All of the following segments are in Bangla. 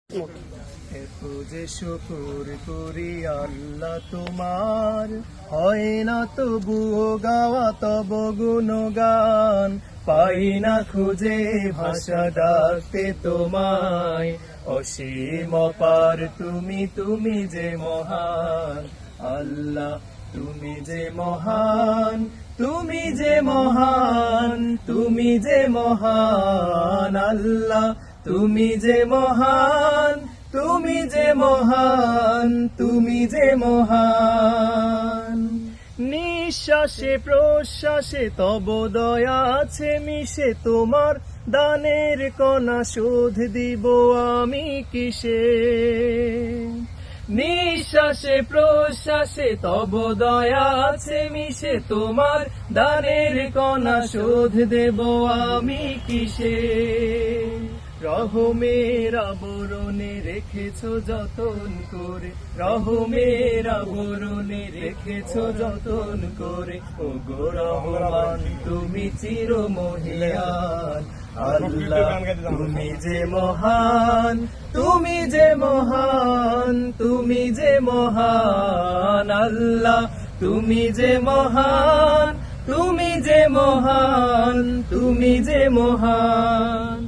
এত যে শুকুর করি আল্লাহ তোমার, হয় না তবুও গাওয়া তব গুণগান। পাই না খুঁজে ভাষা ডাকতে তোমায়, অসীম অপার তুমি, তুমি যে মহান। আল্লাহ তুমি যে মহান, তুমি যে মহান, তুমি যে মহান। আল্লাহ তুমি যে মহান, তুমি যে মহান, তুমি যে মহান। নিঃশ্বাসে প্রশ্বাসে তব দয়া আছে মিশে, তোমার দানের কণা শোধ দিব আমি কিসে। নিঃশ্বাসে প্রশ্বাসে তব দয়া আছে মিশে, তোমার দানের কণা শোধ দেব আমি কিসে। রহমের আবরণে রেখেছো যতন করে, রহমের আবরণে রেখেছো যতন করে। ও গো রহমান তুমি চির মহিয়ান। আল্লাহ তুমি যে মহান, তুমি যে মহান, তুমি যে মহান। আল্লাহ তুমি যে মহান, তুমি যে মহান, তুমি যে মহান।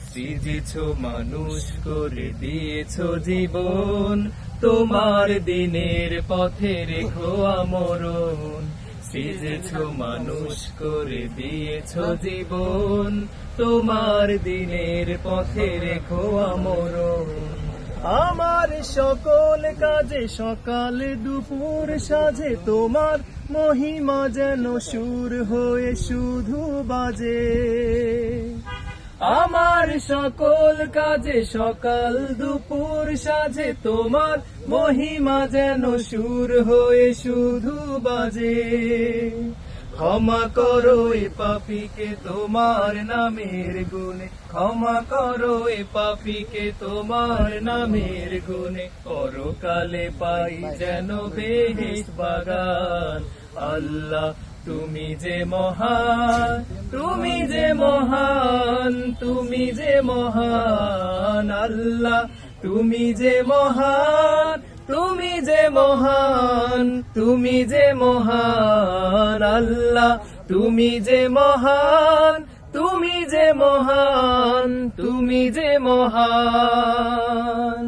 সৃজিছ মানুষ করে দিয়েছ জীবন, তোমার দিনের পথে রেখো আমরণ। সৃজিছ মানুষ করে দিয়েছ জীবন, তোমার দিনের পথে রেখো আমরণ। আমার সকল কাজে সকাল দুপুর সাজে, তোমার মহিমা যেন সুর হয়ে শুধু বাজে। আমার সকল কাজে সকাল দুপুর সাজে, তোমার মহিমা যেন সুর হয়ে শুধু বাজে। ক্ষমা করো এ পাপীকে তোমার নামের গুণে, ক্ষমা করো এ পাপীকে তোমার নামের গুণে। পরকালে পাই যেন বেহেশত বাগান। আল্লাহ তুমি যে মহান, তুমি যে মহান, তুমি যে মহান। আল্লাহ তুমি যে মহান, তুমি যে মহান, তুমি যে মহান। আল্লাহ তুমি যে মহান, তুমি যে মহান, তুমি যে মহান।